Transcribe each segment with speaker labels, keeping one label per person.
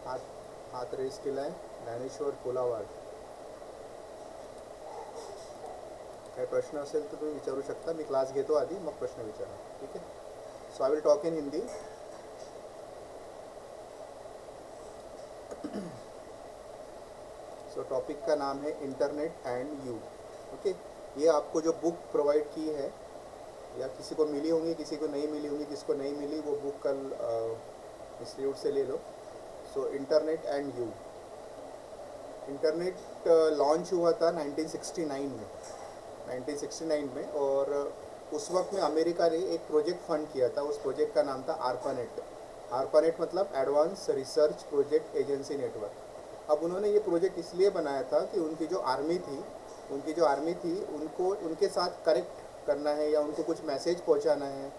Speaker 1: हात हात रेस केलाय ज्ञानेश्वर कोलावाड. काही प्रश्न असेल तर तुम्ही विचारू शकता. मी क्लास घेतो आधी, मग प्रश्न विचारा. ठीक है. So I will talk in Hindi. So topic का नाम है इंटरनेट एंड यू. ओके. ये आपको जो बुक प्रोवाइड की है या किसी को मिली होंगी, किसी को नहीं मिली होंगी. किसको नहीं मिली वो बुक कल इंस्टीट्यूट से ले लो. So internet and you. Internet launch हुआ था 1969 में. 1969 में. और उस वक्त में अमेरिका ने एक प्रोजेक्ट फंड किया था. उस प्रोजेक्ट का नाम था आर्पानेट. आर्पानेट मतलब advance research project agency network. अब उन्होंने ये प्रोजेक्ट इसलिए बनाया था कि उनकी जो आर्मी थी उनको उनके साथ कनेक्ट करना है या उनको कुछ मैसेज पहुंचाना है.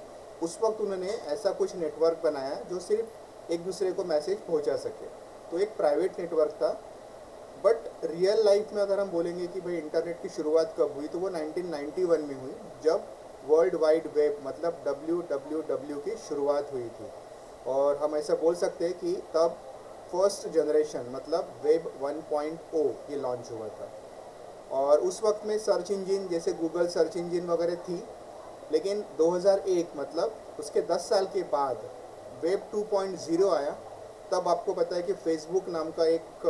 Speaker 1: उस वक्त उन्होंने ऐसा कुछ नेटवर्क बनाया जो सिर्फ एक दूसरे को मैसेज पहुंचा सके. तो एक प्राइवेट नेटवर्क था. बट रियल लाइफ में अगर हम बोलेंगे कि भाई इंटरनेट की शुरुआत कब हुई, तो वो 1991 में हुई, जब वर्ल्ड वाइड वेब मतलब WWW की शुरुआत हुई थी. और हम ऐसा बोल सकते हैं कि तब फर्स्ट जनरेशन मतलब वेब 1.0 ये लॉन्च हुआ था. और उस वक्त में सर्च इंजन जैसे गूगल सर्च इंजन वगैरह थी. लेकिन 2001 मतलब उसके 10 साल के बाद वेब 2.0 आया. तब आपको पता है कि फेसबुक नाम का एक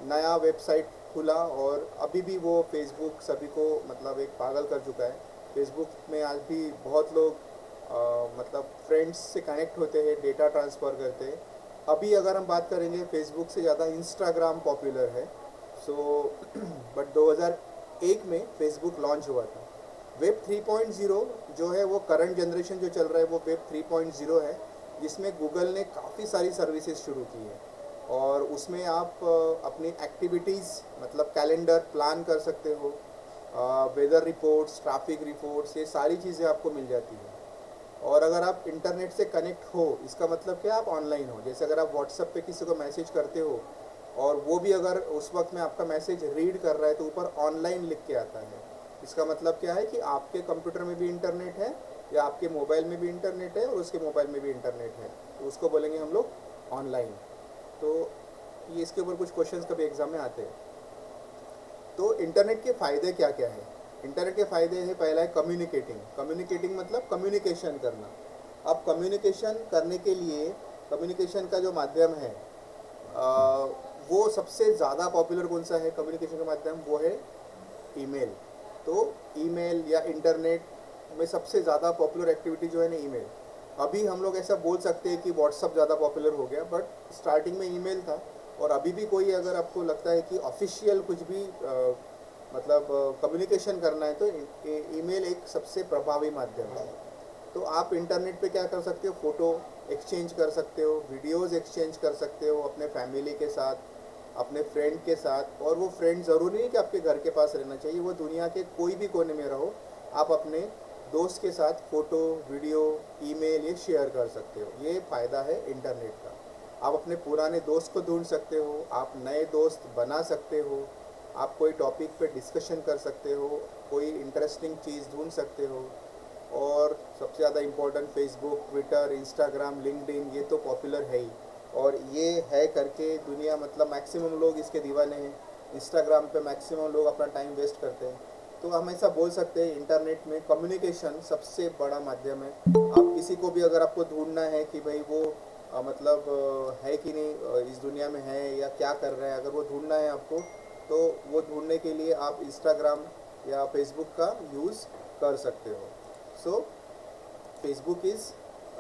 Speaker 1: नया वेबसाइट खुला. और अभी भी वो फेसबुक सभी को मतलब एक पागल कर चुका है. फेसबुक में आज भी बहुत लोग मतलब फ्रेंड्स से कनेक्ट होते हैं, डेटा ट्रांसफ़र करते हैं. अभी अगर हम बात करेंगे फेसबुक से ज़्यादा इंस्टाग्राम पॉपुलर है. सो बट 2001 में फेसबुक लॉन्च हुआ था. वेब 3.0 जो है वो करंट जनरेशन जो चल रहा है वो वेब 3.0 है, जिसमें गूगल ने काफ़ी सारी सर्विसेज शुरू की है. और उसमें आप अपनी एक्टिविटीज़ मतलब कैलेंडर प्लान कर सकते हो. वेदर रिपोर्ट्स, ट्रैफिक रिपोर्ट्स, ये सारी चीज़ें आपको मिल जाती हैं. और अगर आप इंटरनेट से कनेक्ट हो, इसका मतलब क्या, आप ऑनलाइन हो. जैसे अगर आप व्हाट्सएप पे किसी को मैसेज करते हो और वो भी अगर उस वक्त में आपका मैसेज रीड कर रहा है तो ऊपर ऑनलाइन लिख के आता है. इसका मतलब क्या है कि आपके कंप्यूटर में भी इंटरनेट है या आपके मोबाइल में भी इंटरनेट है और उसके मोबाइल में भी इंटरनेट है. तो उसको बोलेंगे हम लोग ऑनलाइन. तो ये इसके ऊपर कुछ क्वेश्चंस कभी एग्ज़ाम में आते हैं. तो इंटरनेट के फ़ायदे क्या क्या है. इंटरनेट के फ़ायदे हैं, पहला है कम्युनिकेटिंग मतलब कम्युनिकेशन करना. अब कम्युनिकेशन करने के लिए कम्युनिकेशन का जो माध्यम है वो सबसे ज़्यादा पॉपुलर कौन सा है कम्युनिकेशन का माध्यम, वो है ईमेल. तो ईमेल या इंटरनेट में सबसे ज़्यादा पॉपुलर एक्टिविटी जो है ना ईमेल. अभी हम लोग ऐसा बोल सकते हैं कि व्हाट्सअप ज़्यादा पॉपुलर हो गया, बट स्टार्टिंग में ईमेल था. और अभी भी कोई अगर आपको लगता है कि ऑफिशियल कुछ भी मतलब कम्युनिकेशन करना है तो ईमेल एक सबसे प्रभावी माध्यम है. तो आप इंटरनेट पे क्या कर सकते हो, फ़ोटो एक्सचेंज कर सकते हो, वीडियोस एक्सचेंज कर सकते हो अपने फैमिली के साथ, अपने फ्रेंड के साथ. और वो फ्रेंड ज़रूरी नहीं कि आपके घर के पास रहना चाहिए, वो दुनिया के कोई भी कोने में रहो, आप अपने दोस्त के साथ फ़ोटो, वीडियो, ईमेल ये शेयर कर सकते हो. ये फ़ायदा है इंटरनेट का. आप अपने पुराने दोस्त को ढूंढ सकते हो, आप नए दोस्त बना सकते हो, आप कोई टॉपिक पे डिस्कशन कर सकते हो, कोई इंटरेस्टिंग चीज़ ढूंढ सकते हो. और सबसे ज़्यादा important Facebook, Twitter, Instagram, LinkedIn ये तो पॉपुलर है ही. और ये है करके दुनिया मतलब मैक्सिमम लोग इसके दीवाने हैं. इंस्टाग्राम पे मैक्सिमम लोग अपना टाइम वेस्ट करते हैं. तो हम ऐसा बोल सकते हैं इंटरनेट में कम्युनिकेशन सबसे बड़ा माध्यम है. आप किसी को भी अगर आपको ढूंढना है कि भाई वो मतलब है कि नहीं इस दुनिया में है या क्या कर रहा है, अगर वो ढूंढना है आपको, तो वो ढूंढने के लिए आप इंस्टाग्राम या फेसबुक का यूज़ कर सकते हो. सो फेसबुक इज़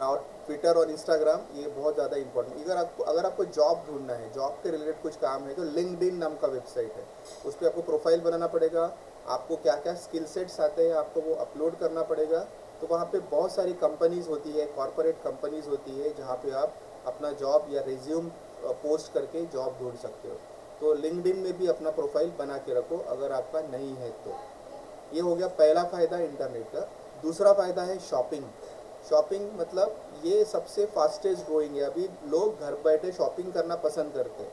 Speaker 1: और ट्विटर और इंस्टाग्राम ये बहुत ज़्यादा इंपॉर्टेंट. अगर आपको जॉब ढूंढना है, जॉब के रिलेटेड कुछ काम है, तो लिंक्डइन नाम का वेबसाइट है. उस पर आपको प्रोफाइल बनाना पड़ेगा. आपको क्या क्या स्किल सेट्स आते हैं आपको वो अपलोड करना पड़ेगा. तो वहाँ पे बहुत सारी कंपनीज़ होती है, कॉरपोरेट कंपनीज़ होती है, जहाँ पे आप अपना जॉब या रिज्यूम पोस्ट करके जॉब ढूंढ सकते हो. तो लिंक्डइन में भी अपना प्रोफाइल बना के रखो अगर आपका नहीं है तो. ये हो गया पहला फ़ायदा इंटरनेट का. दूसरा फ़ायदा है शॉपिंग. शॉपिंग मतलब ये सबसे फास्टेस्ट ग्रोइंग है. अभी लोग घर बैठे शॉपिंग करना पसंद करते हैं.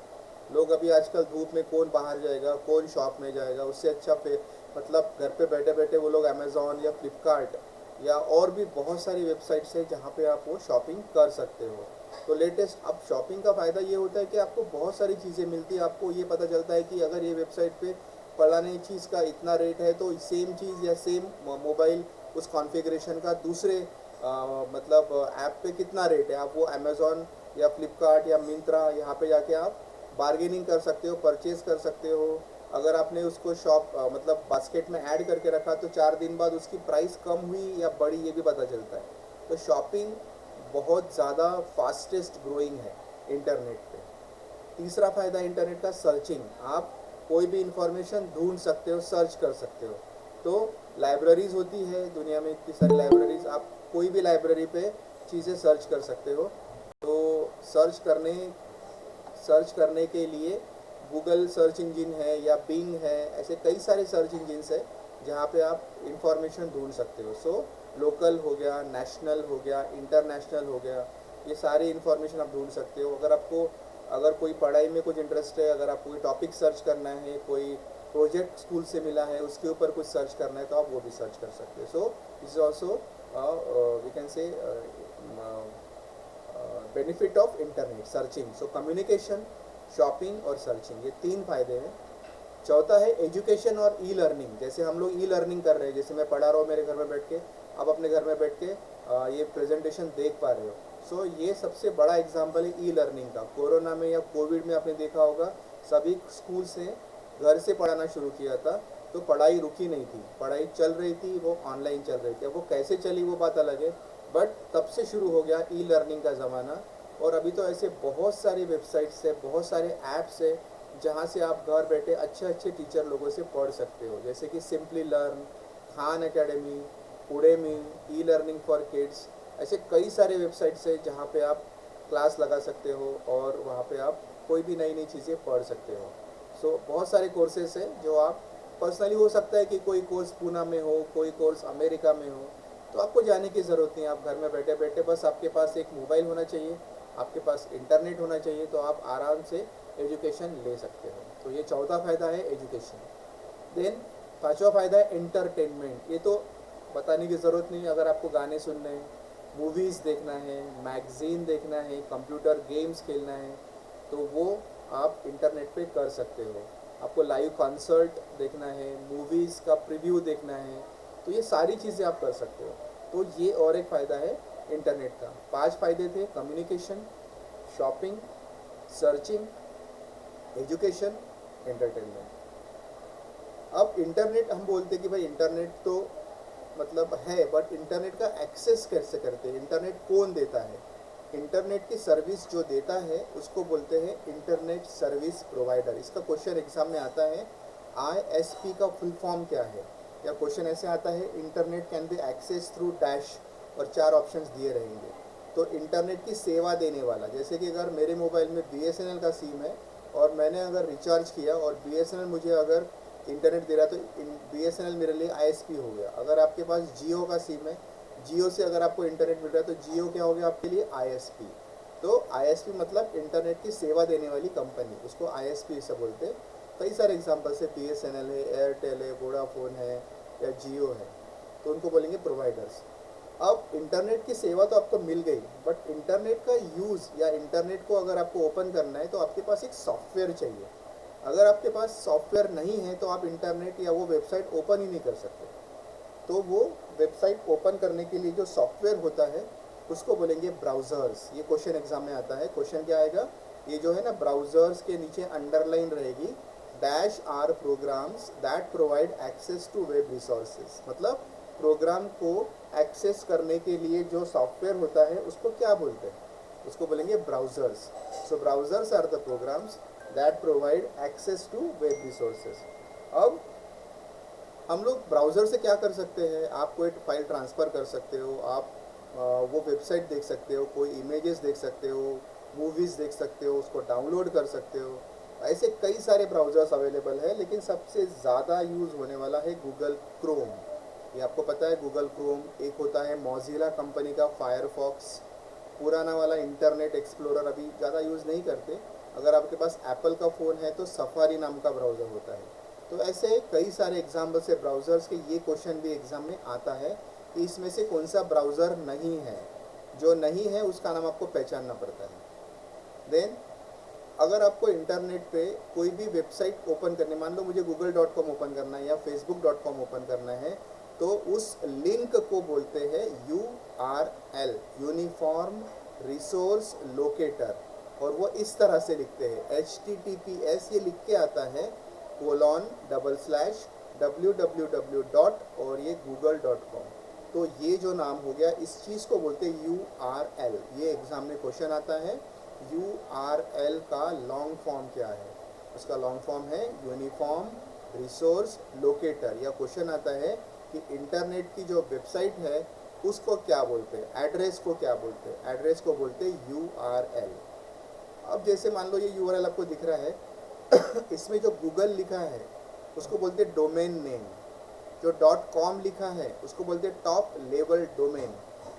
Speaker 1: लोग अभी आजकल धूप में कौन बाहर जाएगा, कौन शॉप में जाएगा. उससे अच्छा पे मतलब घर पे बैठे बैठे वो लोग अमेज़ॉन या फ्लिपकार्ट या और भी बहुत सारी वेबसाइट्स है जहाँ पे आप वो शॉपिंग कर सकते हो. तो लेटेस्ट अब शॉपिंग का फ़ायदा ये होता है कि आपको बहुत सारी चीज़ें मिलती है। आपको ये पता चलता है कि अगर ये वेबसाइट पे फलाने चीज़ का इतना रेट है तो सेम चीज़ या सेम मोबाइल उस कॉन्फ़िगरेशन का दूसरे मतलब ऐप पे कितना रेट है। आप वो अमेज़न या फ्लिपकार्ट या मिंत्रा यहाँ पे जाके आप बार्गेनिंग कर सकते हो, परचेज़ कर सकते हो। अगर आपने उसको मतलब बास्केट में ऐड करके रखा तो 4 दिन बाद उसकी प्राइस कम हुई या बढ़ी ये भी पता चलता है। तो शॉपिंग बहुत ज़्यादा फास्टेस्ट ग्रोइंग है इंटरनेट पे। तीसरा फ़ायदा इंटरनेट का सर्चिंग। आप कोई भी इंफॉर्मेशन ढूंढ सकते हो, सर्च कर सकते हो। तो लाइब्रेरीज़ होती है दुनिया में, इतनी सारी लाइब्रेरीज़, आप कोई भी लाइब्रेरी पे चीज़ें सर्च कर सकते हो। तो सर्च करने के लिए गूगल सर्च इंजन है या बिंग है, ऐसे कई सारे सर्च इंजिन्स है जहाँ पे आप इंफॉर्मेशन ढूंढ सकते हो। सो लोकल हो गया, नेशनल हो गया, इंटरनेशनल हो गया, ये सारी इन्फॉर्मेशन आप ढूंढ सकते हो। अगर कोई पढ़ाई में कुछ इंटरेस्ट है, अगर आपको कोई टॉपिक सर्च करना है, कोई प्रोजेक्ट स्कूल से मिला है उसके ऊपर कुछ सर्च करना है तो आप वो भी सर्च कर सकते हो। So this is also we can say benefit of internet searching. So communication, shopping और सर्चिंग, ये 3 फायदे हैं। चौथा है एजुकेशन और ई लर्निंग। जैसे हम लोग ई लर्निंग कर रहे हैं, जैसे मैं पढ़ा रहा हूँ मेरे घर में बैठ के, आप अपने घर में बैठ के ये प्रेजेंटेशन देख पा रहे हो। सो ये सबसे बड़ा एग्जाम्पल है ई लर्निंग का। कोरोना में या कोविड में आपने देखा होगा सभी स्कूल से घर से पढ़ाना शुरू किया था, तो पढ़ाई रुकी नहीं थी, पढ़ाई चल रही थी, वो ऑनलाइन चल रही थी। अब वो कैसे चली वो बात अलग है, बट तब से शुरू हो गया ई लर्निंग का ज़माना। और अभी तो ऐसे बहुत सारी वेबसाइट्स है, बहुत सारे ऐप्स है जहाँ से आप घर बैठे अच्छे अच्छे टीचर लोगों से पढ़ सकते हो, जैसे कि simply learn, Khan academy, Udemy, e learning for kids, ऐसे कई सारे वेबसाइट्स है जहाँ पे आप क्लास लगा सकते हो और वहाँ पे आप कोई भी नई नई चीज़ें पढ़ सकते हो। सो बहुत सारे कोर्सेस है जो आप पर्सनली, हो सकता है कि कोई कोर्स पूना में हो, कोई कोर्स अमेरिका में हो, तो आपको जाने की ज़रूरत नहीं है। आप घर में बैठे बैठे बस आपके पास एक मोबाइल होना चाहिए, आपके पास इंटरनेट होना चाहिए, तो आप आराम से एजुकेशन ले सकते हो। तो ये चौथा फ़ायदा है एजुकेशन। देन पांचवा फ़ायदा है एंटरटेनमेंट। ये तो बताने की ज़रूरत नहीं, अगर आपको गाने सुनने हैं, मूवीज़ देखना है, मैगज़ीन देखना है, कंप्यूटर गेम्स खेलना है, तो वो आप इंटरनेट पे कर सकते हो। आपको लाइव कॉन्सर्ट देखना है, मूवीज़ का प्रीव्यू देखना है, तो ये सारी चीज़ें आप कर सकते हो। तो ये और एक फ़ायदा है इंटरनेट का। 5 फ़ायदे थे, communication, shopping, searching, education, entertainment. अब इंटरनेट हम बोलते हैं कि भाई इंटरनेट तो मतलब है, बट इंटरनेट का एक्सेस कैसे करते हैं, इंटरनेट कौन देता है। इंटरनेट की सर्विस जो देता है उसको बोलते हैं इंटरनेट सर्विस प्रोवाइडर। इसका क्वेश्चन एग्जाम में आता है, आईएसपी का फुल फॉर्म क्या है, या क्वेश्चन ऐसे आता है, internet can be access through dash, और 4 ऑप्शंस दिए रहेंगे। तो इंटरनेट की सेवा देने वाला, जैसे कि अगर मेरे मोबाइल में बीएसएनएल का सिम है और मैंने अगर रिचार्ज किया और बीएसएनएल मुझे अगर इंटरनेट दे रहा है तो बीएसएनएल मेरे लिए आईएसपी हो गया। अगर आपके पास जियो का सिम है, जियो से अगर आपको इंटरनेट मिल रहा है तो जियो क्या हो गया आपके लिए, आईएसपी। तो आईएसपी मतलब इंटरनेट की सेवा देने वाली कंपनी, उसको आईएसपी से बोलते हैं। कई सारे एग्जांपल्स है, बीएसएनएल है, एयरटेल है, वोडाफोन है या जियो है, तो उनको बोलेंगे प्रोवाइडर्स। अब इंटरनेट की सेवा तो आपको मिल गई, बट इंटरनेट का यूज़ या इंटरनेट को अगर आपको ओपन करना है तो आपके पास एक सॉफ्टवेयर चाहिए। अगर आपके पास सॉफ्टवेयर नहीं है तो आप इंटरनेट या वो वेबसाइट ओपन ही नहीं कर सकते। तो वो वेबसाइट ओपन करने के लिए जो सॉफ्टवेयर होता है उसको बोलेंगे ब्राउज़र्स। ये क्वेश्चन एग्जाम में आता है। क्वेश्चन क्या आएगा, ये जो है ना, ब्राउज़र्स के नीचे अंडरलाइन रहेगी, dash are programs that provide access to web resources. मतलब प्रोग्राम को एक्सेस करने के लिए जो सॉफ्टवेयर होता है उसको क्या बोलते हैं, उसको बोलेंगे browsers. So browsers are the programs that provide access to web resources. अब हम लोग ब्राउज़र से क्या कर सकते हैं, आप कोई फाइल ट्रांसफ़र कर सकते हो, आप वो वेबसाइट देख सकते हो, कोई इमेजेस देख सकते हो, मूवीज़ देख सकते हो, उसको डाउनलोड कर सकते हो। ऐसे कई सारे ब्राउज़र्स अवेलेबल है, लेकिन सबसे ज़्यादा यूज़ होने वाला है गूगल क्रोम। ये आपको पता है गूगल क्रोम। एक होता है मोज़िला कंपनी का फायरफॉक्स, पुराना वाला इंटरनेट एक्सप्लोरर अभी ज़्यादा यूज़ नहीं करते। अगर आपके पास एप्पल का फ़ोन है तो सफारी नाम का ब्राउज़र होता है। तो ऐसे कई सारे एग्जाम्पल्स है ब्राउज़र्स के। ये क्वेश्चन भी एग्ज़ाम में आता है कि इसमें से कौन सा ब्राउज़र नहीं है। जो नहीं है उसका नाम आपको पहचानना पड़ता है। देन अगर आपको इंटरनेट पे कोई भी वेबसाइट ओपन करनी, मान लो मुझे google.com ओपन करना है या facebook.com ओपन करना है, तो उस लिंक को बोलते हैं URL, यूनिफॉर्म रिसोर्स लोकेटर। और वो इस तरह से लिखते हैं HTTPS, ये लिख के आता है :/www. और ये google.com। तो ये जो नाम हो गया, इस चीज़ को बोलते हैं URL। ये एग्ज़ाम में क्वेश्चन आता है, URL का लॉन्ग फॉर्म क्या है? उसका लॉन्ग फॉर्म है यूनिफॉर्म रिसोर्स लोकेटर। या क्वेश्चन आता है कि इंटरनेट की जो वेबसाइट है उसको क्या बोलते हैं, एड्रेस को क्या बोलते हैं? एड्रेस को बोलते हैं URL। अब जैसे मान लो ये URL आपको दिख रहा है इसमें जो गूगल लिखा है उसको बोलते हैं डोमेन नेम, जो .com लिखा है उसको बोलते हैं टॉप लेवल डोमेन,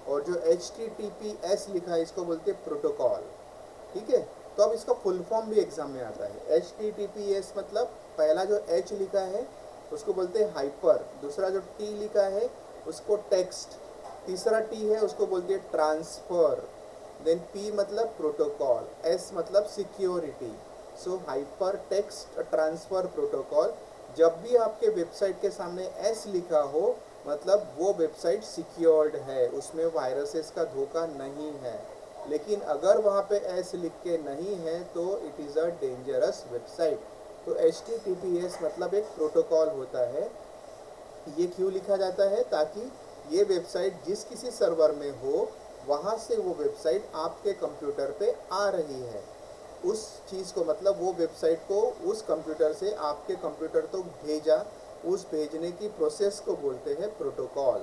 Speaker 1: और जो HTTPS लिखा है इसको बोलते हैं प्रोटोकॉल। ठीक है, तो अब इसका फुल फॉर्म भी एग्जाम में आता है। HTTPS मतलब पहला जो H लिखा है उसको बोलते हैं हाइपर, दूसरा जो T लिखा है उसको टेक्स्ट, तीसरा T है उसको बोलते हैं ट्रांसफ़र, देन P मतलब प्रोटोकॉल, S मतलब सिक्योरिटी। सो हाइपर टेक्स्ट ट्रांसफ़र प्रोटोकॉल। जब भी आपके वेबसाइट के सामने S लिखा हो मतलब वो वेबसाइट सिक्योर्ड है, उसमें वायरसेस का धोखा नहीं है। लेकिन अगर वहाँ पे S लिख के नहीं है तो it is a dangerous website. तो HTTPS मतलब एक प्रोटोकॉल होता है। ये क्यों लिखा जाता है? ताकि ये वेबसाइट जिस किसी सर्वर में हो वहाँ से वो वेबसाइट आपके कंप्यूटर पे आ रही है, उस चीज़ को मतलब वो वेबसाइट को उस कंप्यूटर से आपके कंप्यूटर तक भेजा, उस भेजने की प्रोसेस को बोलते हैं प्रोटोकॉल।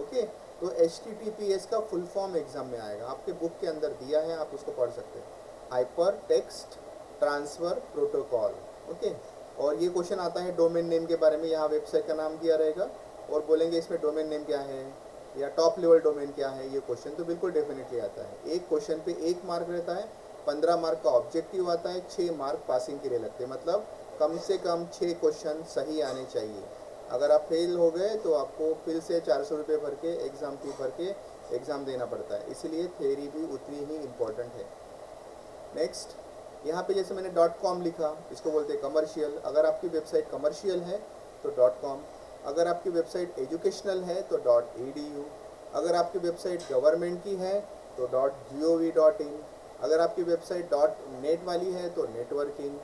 Speaker 1: ओके, तो HTTPS का फुल फॉर्म एग्जाम में आएगा, आपके बुक के अंदर दिया है, आप उसको पढ़ सकते हैं, hyper text transfer protocol. Okay, और ये क्वेश्चन आता है डोमेन नेम के बारे में, यहाँ वेबसाइट का नाम दिया रहेगा और बोलेंगे इसमें डोमेन नेम क्या है या टॉप लेवल डोमेन क्या है। ये क्वेश्चन तो बिल्कुल डेफिनेटली आता है। एक क्वेश्चन पे 1 मार्क रहता है, 15 मार्क का ऑब्जेक्टिव आता है, 6 मार्क पासिंग के लिए लगते हैं। मतलब कम से कम 6 क्वेश्चन सही आने चाहिए। अगर आप फेल हो गए तो आपको फिर से 400 रुपये भर के एग्ज़ाम फी भर के एग्ज़ाम देना पड़ता है, इसलिए थ्योरी भी उतनी ही इम्पोर्टेंट है। नेक्स्ट, यहाँ पे जैसे मैंने .com लिखा, इसको बोलते हैं कमर्शियल। अगर आपकी वेबसाइट कमर्शियल है तो .com, अगर आपकी वेबसाइट एजुकेशनल है तो .edu, अगर आपकी वेबसाइट गवर्नमेंट की है तो .gov.in, अगर आपकी वेबसाइट .net वाली है तो नेटवर्किंग,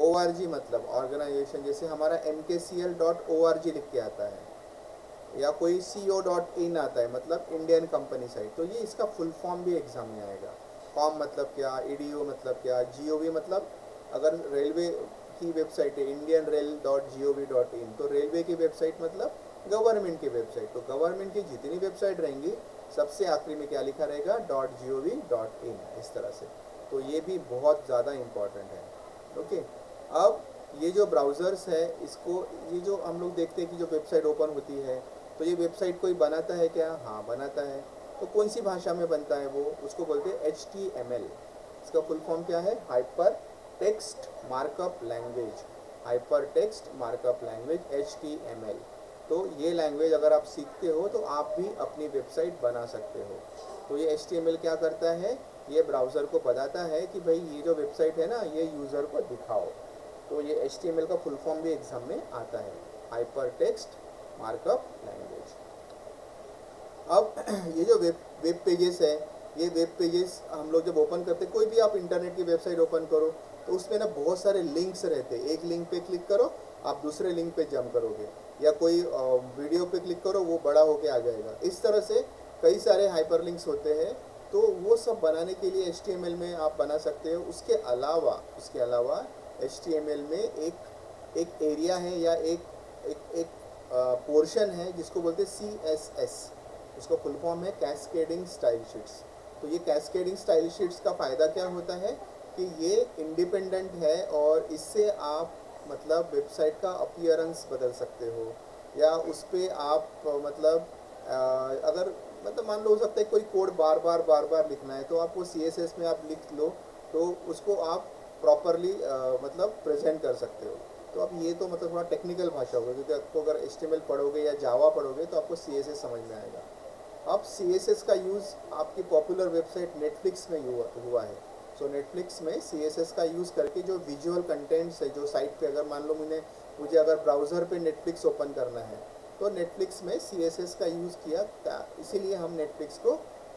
Speaker 1: org मतलब ऑर्गेनाइजेशन, जैसे हमारा mkcl.org लिख के आता है, या कोई co.in आता है मतलब इंडियन कंपनी साइट। तो ये इसका फुल फॉर्म भी एग्जाम में आएगा। कॉम मतलब क्या, edu मतलब क्या, gov मतलब अगर रेलवे की वेबसाइट है indianrail.gov.in, तो रेलवे की वेबसाइट मतलब गवर्नमेंट की वेबसाइट। तो गवर्नमेंट की जितनी वेबसाइट रहेंगी सबसे आखिरी में क्या लिखा रहेगा, .gov.in, इस तरह से। तो ये भी बहुत ज़्यादा इम्पॉर्टेंट है। ओके, अब ये जो ब्राउज़र्स है इसको, ये जो हम लोग देखते हैं कि जो वेबसाइट ओपन होती है तो ये वेबसाइट कोई बनाता है क्या? हाँ बनाता है। तो कौन सी भाषा में बनता है वो? उसको बोलते हैं HTML। इसका फुल फॉर्म क्या है? Hyper text markup language. Hyper text markup language HTML। तो ये लैंग्वेज अगर आप सीखते हो तो आप भी अपनी वेबसाइट बना सकते हो। तो ये HTML क्या करता है? ये ब्राउज़र को बताता है कि भाई ये जो वेबसाइट है ना, ये यूज़र को दिखाओ। तो ये HTML का फुल फॉर्म भी एग्जाम में आता है, हाइपर टेक्स्ट मार्कअप लैंग्वेज। अब ये जो वेब पेजेस है, ये वेब पेजेस हम लोग जब ओपन करते हैं, कोई भी आप इंटरनेट की वेबसाइट ओपन करो तो उसमें ना बहुत सारे लिंक्स रहते हैं। एक लिंक पे क्लिक करो, आप दूसरे लिंक पे जंप करोगे, या कोई वीडियो पे क्लिक करो, वो बड़ा होके आ जाएगा। इस तरह से कई सारे हाइपरलिंक्स होते हैं। तो वो सब बनाने के लिए HTML में आप बना सकते हो। उसके अलावा HTML में एक एरिया है या एक पोर्शन है जिसको बोलते हैं CSS। उसका फुल फॉर्म है कैस्केडिंग स्टाइल शीट्स। तो ये कैस्केडिंग स्टाइल शीट्स का फ़ायदा क्या होता है कि ये इंडिपेंडेंट है और इससे आप मतलब वेबसाइट का अपीयरेंस बदल सकते हो, या उस पर आप मतलब अगर मतलब मान लो हो सकता है कोई कोड बार बार लिखना है तो आप वो CSS में आप लिख लो तो उसको आप प्रॉपरली मतलब प्रेजेंट कर सकते हो। तो अब ये तो मतलब थोड़ा टेक्निकल भाषा होगा, क्योंकि आपको अगर HTML पढ़ोगे या जावा पढ़ोगे तो आपको CSS समझ में आएगा। अब CSS का यूज़ आपकी पॉपुलर वेबसाइट नेटफ्लिक्स में हुआ है। सो नेटफ्लिक्स में CSS का यूज़ करके जो विजुअल कंटेंट्स है जो साइट पे, अगर मान लो मुझे अगर ब्राउज़र पे नेटफ्लिक्स ओपन करना है तो नेटफ्लिक्स में CSS का यूज़ किया, इसीलिए हम नेटफ्लिक्स को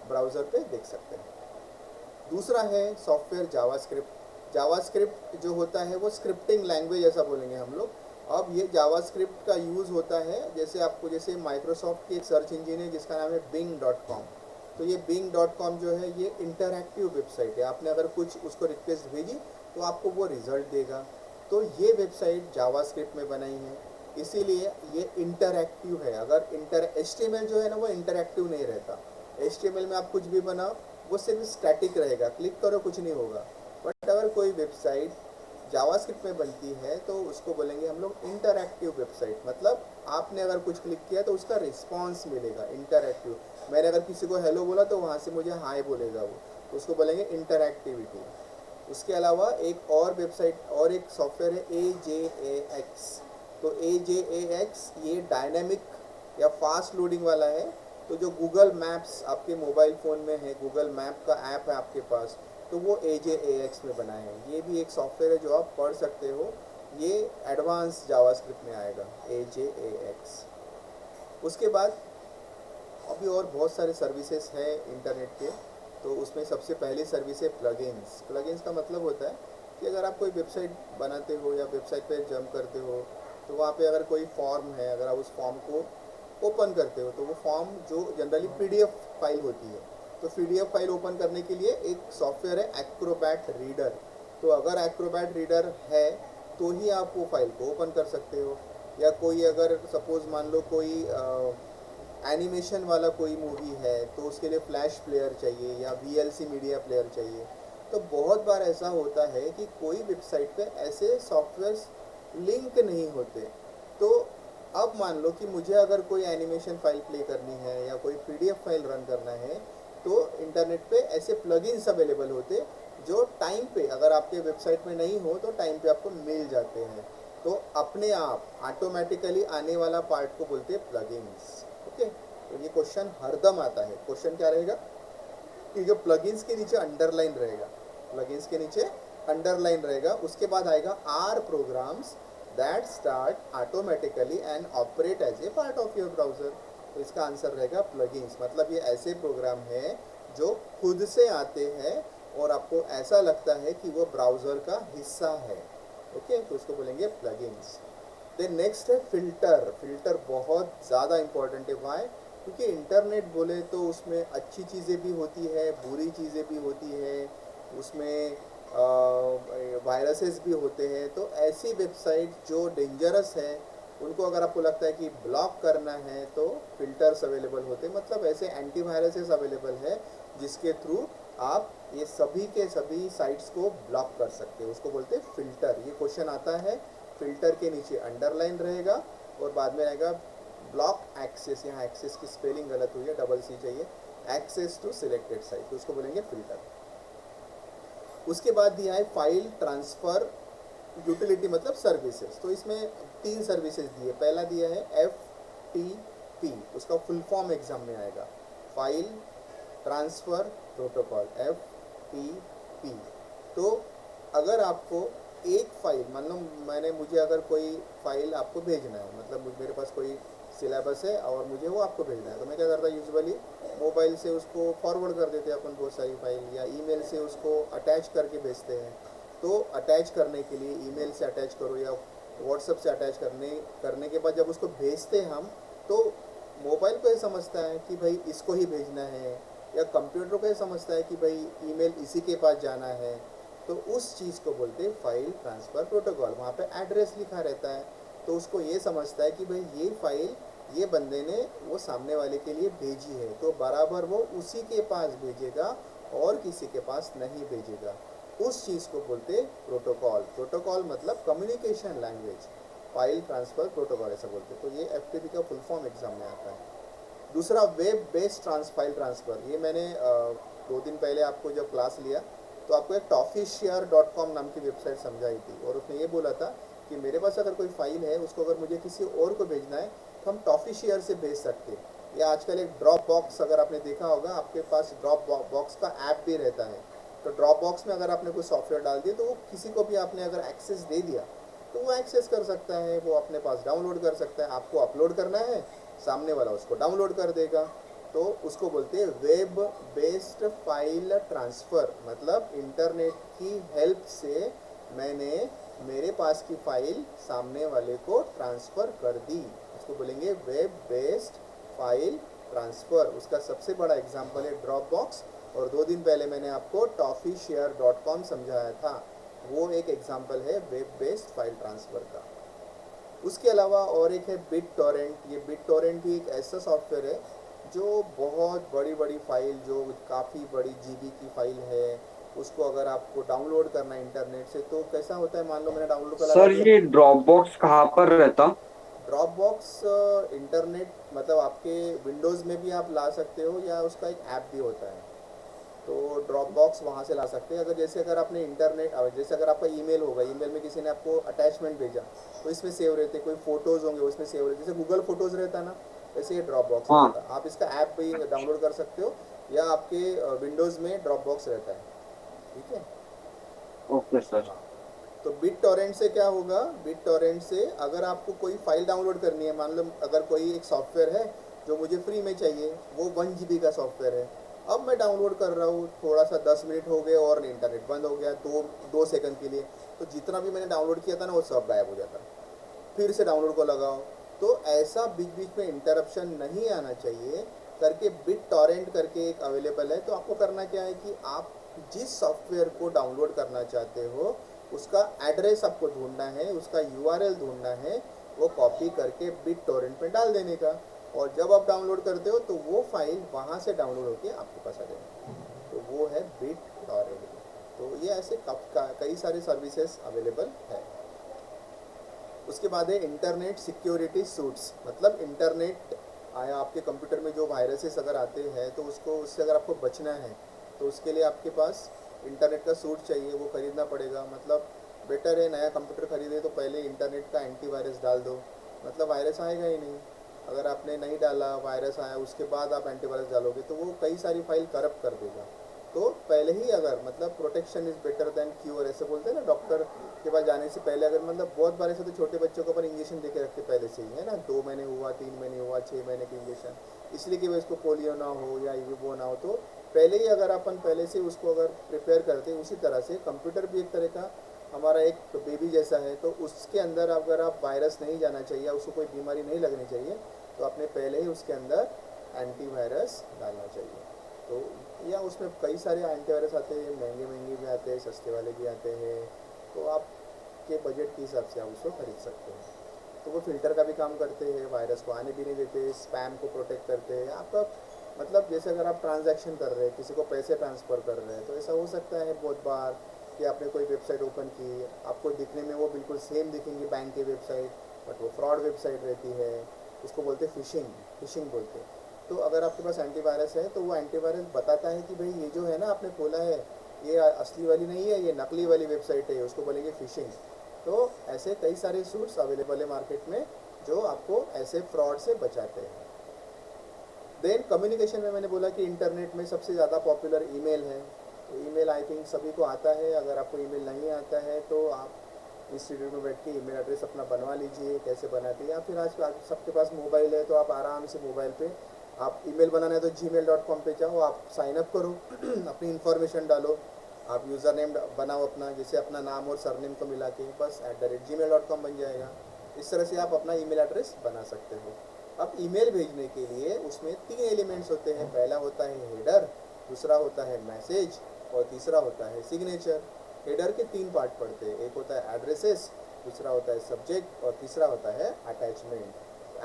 Speaker 1: ब्राउज़र पे देख सकते हैं। दूसरा है सॉफ्टवेयर जावास्क्रिप्ट। जावास्क्रिप्ट जो होता है वो स्क्रिप्टिंग लैंग्वेज ऐसा बोलेंगे हम लोग। अब ये जावास्क्रिप्ट का यूज़ होता है जैसे माइक्रोसॉफ्ट की एक सर्च इंजन है जिसका नाम है bing.com। तो ये bing.com जो है ये इंटरैक्टिव वेबसाइट है। आपने अगर कुछ उसको रिक्वेस्ट भेजी तो आपको वो रिज़ल्ट देगा। तो ये वेबसाइट जावास्क्रिप्ट में बनाई है, इसीलिए ये इंटरैक्टिव है। अगर HTML जो है ना वो इंटरैक्टिव नहीं रहता। HTML में आप कुछ भी बनाओ वो सिर्फ स्टैटिक रहेगा, क्लिक करो कुछ नहीं होगा। बट अगर कोई वेबसाइट जावास्क्रिप्ट में बनती है तो उसको बोलेंगे हम लोग इंटरैक्टिव वेबसाइट। मतलब आपने अगर कुछ क्लिक किया तो उसका रिस्पॉन्स मिलेगा, इंटरैक्टिव। मैंने अगर किसी को हेलो बोला तो वहाँ से मुझे हाय बोलेगा वो, तो उसको बोलेंगे इंटरैक्टिविटी। उसके अलावा एक और वेबसाइट और एक सॉफ्टवेयर है AJAX। तो AJAX ये डायनेमिक या फास्ट लोडिंग वाला है। तो जो गूगल मैप्स आपके मोबाइल फ़ोन में है, गूगल मैप का ऐप है आपके पास, तो वो AJAX में बना है। ये भी एक सॉफ्टवेयर है जो आप पढ़ सकते हो, ये एडवांस जावास्क्रिप्ट में आएगा AJAX। उसके बाद अभी और बहुत सारे सर्विसेज हैं इंटरनेट के। तो उसमें सबसे पहली सर्विस है प्लगइन्स। प्लगइन्स का मतलब होता है कि अगर आप कोई वेबसाइट बनाते हो या वेबसाइट पे जंप करते हो तो वहाँ पे अगर कोई फॉर्म है, अगर आप उस फॉर्म को ओपन करते हो तो वो फॉर्म जो जनरली PDF फाइल होती है, तो PDF फाइल ओपन करने के लिए एक सॉफ्टवेयर है एक्रोबैट रीडर। तो अगर एक्रोबैट रीडर है तो ही आप वो फाइल को ओपन कर सकते हो। या कोई अगर सपोज़ मान लो कोई एनिमेशन वाला कोई मूवी है तो उसके लिए फ्लैश प्लेयर चाहिए या VLC मीडिया प्लेयर चाहिए। तो बहुत बार ऐसा होता है कि कोई वेबसाइट पे ऐसे सॉफ्टवेयर्स लिंक नहीं होते। तो अब मान लो कि मुझे अगर कोई एनिमेशन फाइल प्ले करनी है या कोई PDF फाइल रन करना है तो इंटरनेट पे ऐसे प्लगइन्स अवेलेबल होते जो टाइम पे, अगर आपके वेबसाइट में नहीं हो तो टाइम पे आपको मिल जाते हैं। तो अपने आप ऑटोमेटिकली आने वाला पार्ट को बोलते हैं प्लगइन्स। ओके, तो ये क्वेश्चन हरदम आता है। क्वेश्चन क्या रहेगा कि जो प्लगइन्स के नीचे अंडरलाइन रहेगा, प्लगइन्स के नीचे अंडरलाइन रहेगा, उसके बाद आएगा are programs that start automatically and operate as a part of your browser. तो इसका आंसर रहेगा प्लगइन्स। मतलब ये ऐसे प्रोग्राम हैं जो खुद से आते हैं और आपको ऐसा लगता है कि वो ब्राउज़र का हिस्सा है। ओके, तो इसको बोलेंगे प्लगइन्स। देन नेक्स्ट है फ़िल्टर। फ़िल्टर बहुत ज़्यादा इम्पॉर्टेंट है। वाई? क्योंकि इंटरनेट बोले तो उसमें अच्छी चीज़ें भी होती है, बुरी चीज़ें भी होती है, उसमें वायरसेस भी होते हैं। तो ऐसी वेबसाइट जो डेंजरस है उनको अगर आपको लगता है कि ब्लॉक करना है तो फ़िल्टर्स अवेलेबल होते हैं। मतलब ऐसे एंटीवायरसेस अवेलेबल है जिसके थ्रू आप ये सभी के सभी साइट्स को ब्लॉक कर सकते हो, उसको बोलते हैं फ़िल्टर। ये क्वेश्चन आता है, फ़िल्टर के नीचे अंडरलाइन रहेगा और बाद में आएगा ब्लॉक एक्सेस। यहाँ एक्सेस की स्पेलिंग गलत हुई है, डबल C चाहिए, एक्सेस टू सिलेक्टेड साइट, तो उसको बोलेंगे फ़िल्टर। उसके बाद दिया है फाइल ट्रांसफ़र यूटिलिटी, मतलब सर्विसेज। तो इसमें 3 सर्विसेज दिए। पहला दिया है FTP, उसका फुल फॉर्म एग्जाम में आएगा, फाइल ट्रांसफ़र प्रोटोकॉल, FTP। तो अगर आपको एक फ़ाइल, मान लो मुझे अगर कोई फ़ाइल आपको भेजना है, मतलब मेरे पास कोई सिलेबस है और मुझे वो आपको भेजना है, तो मैं क्या करता, यूजुअली मोबाइल से उसको फॉरवर्ड कर देते हैं अपन बहुत सारी फाइल, या ईमेल से उसको अटैच करके भेजते हैं। तो अटैच करने के लिए ईमेल से अटैच करो या व्हाट्सएप से अटैच करने के बाद जब उसको भेजते हैं हम, तो मोबाइल को ये समझता है कि भाई इसको ही भेजना है, या कंप्यूटर को ये समझता है कि भाई ईमेल इसी के पास जाना है। तो उस चीज़ को बोलते हैं फाइल ट्रांसफ़र प्रोटोकॉल। वहाँ पे एड्रेस लिखा रहता है, तो उसको ये समझता है कि भाई ये फ़ाइल ये बंदे ने वो सामने वाले के लिए भेजी है, तो बराबर वो उसी के पास भेजेगा और किसी के पास नहीं भेजेगा। उस चीज़ को बोलते प्रोटोकॉल। प्रोटोकॉल मतलब communication language, file transfer protocol ऐसा बोलते। तो ये FTP का फुल फॉर्म एग्जाम में आता है। दूसरा वेब बेस्ड फाइल ट्रांसफ़र। ये मैंने 2 दिन पहले आपको जब क्लास लिया तो आपको एक toffeeshare.com नाम की वेबसाइट समझाई थी, और उसने ये बोला था कि मेरे पास अगर कोई फ़ाइल है उसको अगर मुझे किसी और को भेजना है तो हम टॉफ़ीशेयर से भेज सकते हैं। या आजकल एक ड्रॉप बॉक्स अगर आपने देखा होगा, आपके पास ड्रॉप बॉक्स का ऐप भी रहता है। तो ड्रॉप बॉक्स में अगर आपने कोई सॉफ्टवेयर डाल दिया तो वो किसी को भी आपने अगर एक्सेस दे दिया तो वो एक्सेस कर सकता है, वो अपने पास डाउनलोड कर सकता है। आपको अपलोड करना है, सामने वाला उसको डाउनलोड कर देगा। तो उसको बोलते हैं वेब बेस्ड फाइल ट्रांसफ़र, मतलब इंटरनेट की हेल्प से मैंने मेरे पास की फाइल सामने वाले को ट्रांसफ़र कर दी, उसको बोलेंगे वेब बेस्ड फाइल ट्रांसफ़र। उसका सबसे बड़ा एग्जांपल है ड्रॉप बॉक्स, और 2 दिन पहले मैंने आपको toffeeshare.com समझाया था, वो एक एग्जांपल है वेब बेस्ड फाइल ट्रांसफ़र का। उसके अलावा और एक है बिट टोरेंट। ये बिट टोरेंट भी एक ऐसा सॉफ्टवेयर है जो बहुत बड़ी बड़ी फाइल, जो काफ़ी बड़ी जीबी की फाइल है, उसको अगर आपको डाउनलोड करना है इंटरनेट से तो कैसा होता है, मान लो मैंने डाउनलोड कर लगा
Speaker 2: सर
Speaker 1: दिया।
Speaker 2: ये ड्रॉप बॉक्स कहाँ पर रहता?
Speaker 1: ड्रॉप बॉक्स इंटरनेट मतलब आपके विंडोज़ में भी आप ला सकते हो, या उसका एक ऐप भी होता है। तो ड्रॉप बॉक्स वहाँ से ला सकते हैं। अगर जैसे अगर आपने इंटरनेट, जैसे अगर आपका ईमेल होगा, ईमेल में किसी ने आपको अटैचमेंट भेजा तो इसमें सेव रहते, कोई फ़ोटोज़ होंगे उसमें सेव रहते, जैसे गूगल फ़ोटोज़ रहता है ना, वैसे ये ड्रॉप बॉक्स
Speaker 2: हाँ।
Speaker 1: रहता। आप इसका ऐप भी डाउनलोड कर सकते हो, या आपके विंडोज़ में ड्रॉप बॉक्स रहता है। ठीक है।
Speaker 2: Okay sir.
Speaker 1: हाँ। तो बिट टॉरेंट से क्या होगा, बिट टॉरेंट से अगर आपको कोई फाइल डाउनलोड करनी है, मान लो अगर कोई एक सॉफ्टवेयर है जो मुझे फ्री में चाहिए, वो 1 GB का सॉफ्टवेयर है, अब मैं डाउनलोड कर रहा हूँ, थोड़ा सा 10 मिनट हो गए और इंटरनेट बंद हो गया 2 सेकंड के लिए, तो जितना भी मैंने डाउनलोड किया था ना वो सब गायब हो जाता, फिर से डाउनलोड को लगाओ। तो ऐसा बीच बीच में इंटरप्शन नहीं आना चाहिए करके बिट टॉरेंट करके एक अवेलेबल है। तो आपको करना क्या है कि आप जिस सॉफ्टवेयर को डाउनलोड करना चाहते हो उसका एड्रेस आपको ढूंढना है, उसका यूआरएल ढूंढना है, वो कॉपी करके बिट टॉरेंट में डाल देने का, और जब आप डाउनलोड करते हो तो वो फाइल वहाँ से डाउनलोड होके आपके पास आ जाएगी। तो वो है बिट टॉरेंट। तो ये ऐसे कई सारे सर्विसेज अवेलेबल है। उसके बाद है इंटरनेट सिक्योरिटी सूट्स, मतलब इंटरनेट आया आपके कंप्यूटर में जो वायरसेस अगर आते हैं तो उसको, उससे अगर आपको बचना है तो उसके लिए आपके पास इंटरनेट का सूट चाहिए, वो ख़रीदना पड़ेगा। मतलब बेटर है नया कंप्यूटर ख़रीदे तो पहले इंटरनेट का एंटीवायरस डाल दो, मतलब वायरस आएगा ही नहीं। अगर आपने नहीं डाला, वायरस आया, उसके बाद आप एंटीवायरस डालोगे तो वो कई सारी फाइल करप्ट कर देगा। तो पहले ही अगर, मतलब protection is better than cure ऐसे बोलते हैं ना, डॉक्टर के पास जाने से पहले अगर, मतलब बहुत बार ऐसे तो छोटे बच्चों को अपन इंजेक्शन दे के रखते पहले से ही, है ना, 2 महीने हुआ, 3 महीने हुआ, 6 महीने के इंजेक्शन, इसलिए कि वो इसको पोलियो ना हो या वो ना हो। तो पहले ही अगर अपन पहले से उसको अगर प्रिपेयर करते, उसी तरह से कंप्यूटर भी एक तरह का हमारा एक बेबी जैसा है, तो उसके अंदर अगर आप वायरस नहीं जाना चाहिए, उसको कोई बीमारी नहीं लगनी चाहिए, तो आपने पहले ही उसके अंदर एंटीवायरस डालना चाहिए। तो या उसमें कई सारे एंटीवायरस आते हैं, महंगे महंगे भी आते हैं, सस्ते वाले भी आते हैं, तो आपके बजट के हिसाब से आप उसको खरीद सकते हैं। तो वो फ़िल्टर का भी काम करते हैं, वायरस को आने भी नहीं देते, स्पैम को प्रोटेक्ट करते हैं आपका। मतलब जैसे अगर आप ट्रांजैक्शन कर रहे हैं, किसी को पैसे ट्रांसफ़र कर रहे हैं, तो ऐसा हो सकता है बहुत बार कि आपने कोई वेबसाइट ओपन की, आपको दिखने में वो बिल्कुल सेम दिखेंगी बैंक की वेबसाइट, बट वो फ्रॉड वेबसाइट रहती है, उसको बोलते हैं फिशिंग, फिशिंग बोलते हैं। तो अगर आपके पास एंटीवायरस है तो वो एंटीवायरस बताता है कि भाई ये जो है ना आपने खोला है, ये असली वाली नहीं है, ये नकली वाली वेबसाइट है, उसको बोलेंगे फिशिंग। तो ऐसे कई सारे सूट्स अवेलेबल है मार्केट में जो आपको ऐसे फ्रॉड से बचाते हैं। देन कम्युनिकेशन में मैंने बोला कि इंटरनेट में सबसे ज़्यादा पॉपुलर ईमेल है। तो ईमेल आई थिंक सभी को आता है, अगर आपको ईमेल नहीं आता है तो आप इंस्टीट्यूट में बैठ के ईमेल एड्रेस अपना बनवा लीजिए, कैसे बनाते हैं, या फिर आज सबके पास मोबाइल है तो आप आराम से मोबाइल पे आप ईमेल बनाना है तो gmail.com पे जाओ, आप साइन अप करो अपनी इन्फॉर्मेशन डालो, आप यूज़र नेम बनाओ अपना, जैसे अपना नाम और सरनेम को मिला के बस @gmail.com बन जाएगा। इस तरह से आप अपना ईमेल एड्रेस बना सकते हो। अब ईमेल भेजने के लिए उसमें 3 एलिमेंट्स होते हैं, पहला होता है हेडर, दूसरा होता है मैसेज, और तीसरा होता है सिग्नेचर। हेडर के 3 पार्ट पड़ते हैं, एक होता है एड्रेसेस, दूसरा होता है सब्जेक्ट, और तीसरा होता है अटैचमेंट।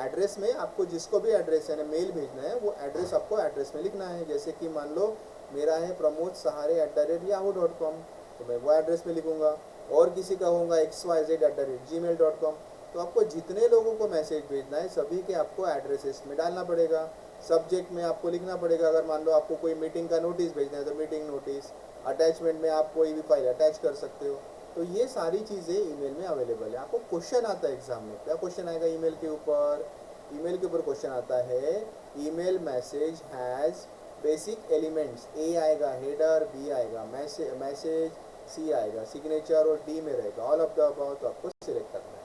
Speaker 1: एड्रेस में आपको जिसको भी एड्रेस है ना मेल भेजना है, वो एड्रेस आपको एड्रेस में लिखना है। जैसे कि मान लो मेरा है pramod.sahare@yahoo.com, तो मैं वो एड्रेस में लिखूँगा, और किसी का होगा xyz@gmail.com, तो आपको जितने लोगों को मैसेज भेजना है सभी के आपको एड्रेसेस में डालना पड़ेगा। सब्जेक्ट में आपको लिखना पड़ेगा, अगर मान लो आपको कोई मीटिंग का नोटिस भेजना है तो मीटिंग नोटिस। अटैचमेंट में आप कोई भी फाइल अटैच कर सकते हो। तो ये सारी चीज़ें ईमेल में अवेलेबल है। आपको क्वेश्चन आता है एग्जाम में, क्या क्वेश्चन आएगा ईमेल के ऊपर ईमेल के ऊपर क्वेश्चन आता है, email message has basic elements, A आएगा हेडर, बी आएगा मैसेज, सी आएगा सिग्नेचर और डी में रहेगा ऑल ऑफ द अबाउट, तो आपको सिलेक्ट करना है,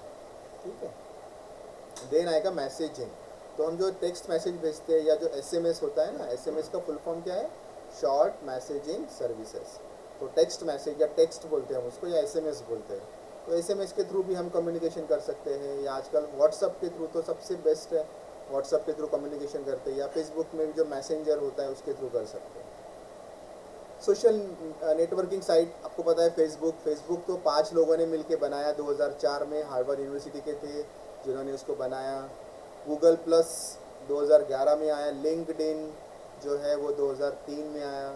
Speaker 1: ठीक है। देन आएगा मैसेजिंग, तो हम जो टेक्स्ट मैसेज भेजते हैं या जो एसएमएस होता है ना, एसएमएस का फुल फॉर्म क्या है, शॉर्ट मैसेजिंग सर्विसेज। तो टेक्स्ट मैसेज या टेक्स्ट बोलते हैं हम उसको, या एसएमएस बोलते हैं। तो एसएमएस के थ्रू भी हम कम्युनिकेशन कर सकते हैं, या आजकल व्हाट्सअप के थ्रू तो सबसे बेस्ट है, व्हाट्सअप के थ्रू कम्युनिकेशन करते हैं, या फेसबुक में जो मैसेंजर होता है उसके थ्रू कर सकते हैं। सोशल नेटवर्किंग साइट आपको पता है, फेसबुक तो 5 लोगों ने मिलके बनाया 2004 में, हार्वर्ड यूनिवर्सिटी के थे जिन्होंने उसको बनाया। गूगल प्लस 2011 में आया, लिंक्डइन जो है वो 2003 में आया।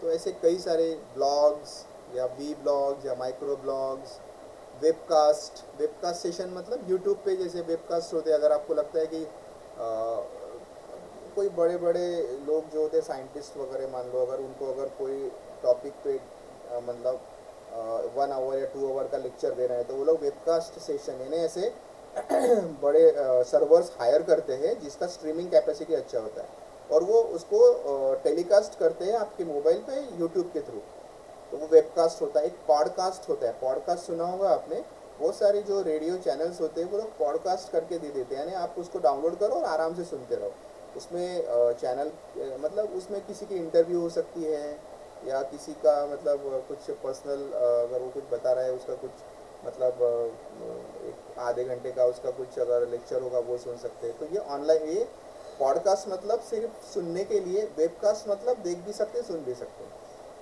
Speaker 1: तो ऐसे कई सारे ब्लॉग्स या वी ब्लॉग्स या माइक्रो ब्लॉग्स, वेबकास्ट सेशन मतलब यूट्यूब पे जैसे वेबकास्ट होते हैं। अगर आपको लगता है कि कोई बड़े बड़े लोग जो होते हैं साइंटिस्ट वगैरह, मान लो अगर उनको अगर कोई टॉपिक पे मतलब 1 आवर या 2 आवर का लेक्चर दे रहे हैं, तो वो लोग वेबकास्ट सेशन यानी ऐसे बड़े सर्वर्स हायर करते हैं जिसका स्ट्रीमिंग कैपेसिटी अच्छा होता है, और वो उसको टेलीकास्ट करते हैं आपके मोबाइल पे यूट्यूब के थ्रू। तो वो वेबकास्ट होता है। एक पॉडकास्ट होता है, पॉडकास्ट सुना होगा आपने, बहुत सारे जो रेडियो चैनल्स होते हैं वो लोग पॉडकास्ट करके दे देते हैं, यानी आप उसको डाउनलोड करो और आराम से सुनते रहो। उसमें चैनल मतलब उसमें किसी की इंटरव्यू हो सकती है, या किसी का मतलब कुछ पर्सनल अगर वो कुछ बता रहा है, उसका कुछ मतलब एक आधे घंटे का उसका कुछ अगर लेक्चर होगा वो सुन सकते हैं। तो ये ऑनलाइन, ये पॉडकास्ट मतलब सिर्फ सुनने के लिए, वेबकास्ट मतलब देख भी सकते हैं सुन भी सकते हैं,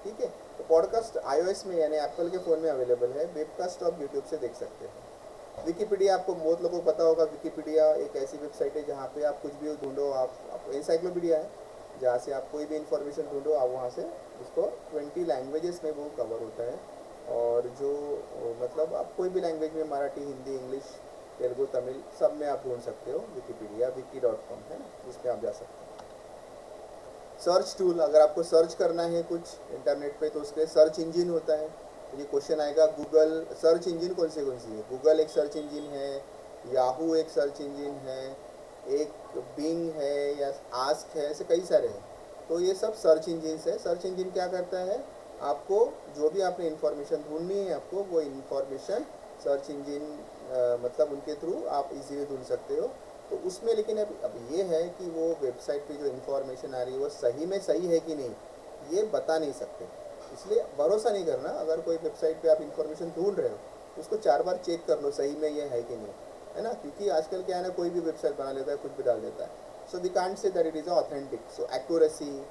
Speaker 1: ठीक है। तो पॉडकास्ट iOS में यानी एप्पल के फ़ोन में अवेलेबल है, वेबकास्ट आप यूट्यूब से देख सकते हैं। विकीपीडिया आपको बहुत लोगों को पता होगा, विकीपीडिया एक ऐसी वेबसाइट है जहाँ पे आप कुछ भी ढूंढो, आप एनसाइक्लोपीडिया है जहाँ से आप कोई भी इंफॉर्मेशन ढूंढो, आप वहाँ से उसको 20 लैंग्वेजेस में वो कवर होता है। और जो मतलब आप कोई भी लैंग्वेज में, मराठी, हिंदी, इंग्लिश, तेलुगु, तमिल, सब में आप ढूंढ सकते हो। विकीपीडिया wiki.com है ना, उस पर आप जा सकते हो। सर्च टूल, अगर आपको सर्च करना है कुछ इंटरनेट पे तो उसके सर्च इंजन होता है। तो ये क्वेश्चन आएगा, गूगल सर्च इंजन कौन सी है। गूगल एक सर्च इंजन है, याहू एक सर्च इंजन है, एक बिंग है या आस्क है, ऐसे कई सारे हैं। तो ये सब सर्च इंजन है। सर्च इंजन क्या करता है, आपको जो भी आपने इन्फॉर्मेशन ढूंढनी है आपको वो इन्फॉर्मेशन सर्च इंजन मतलब उनके थ्रू आप इजीली ढूंढ सकते हो। तो उसमें लेकिन अब ये है कि वो वेबसाइट पे जो इन्फॉर्मेशन आ रही है वो सही में सही है कि नहीं, ये बता नहीं सकते। इसलिए भरोसा नहीं करना। अगर कोई वेबसाइट पे आप इन्फॉर्मेशन ढूंढ रहे हो तो उसको 4 बार चेक कर लो सही में ये है कि नहीं, है ना। क्योंकि आजकल क्या है ना, कोई भी वेबसाइट बना लेता है, कुछ भी डाल देता है। So we can't say that it is authentic. So accuracy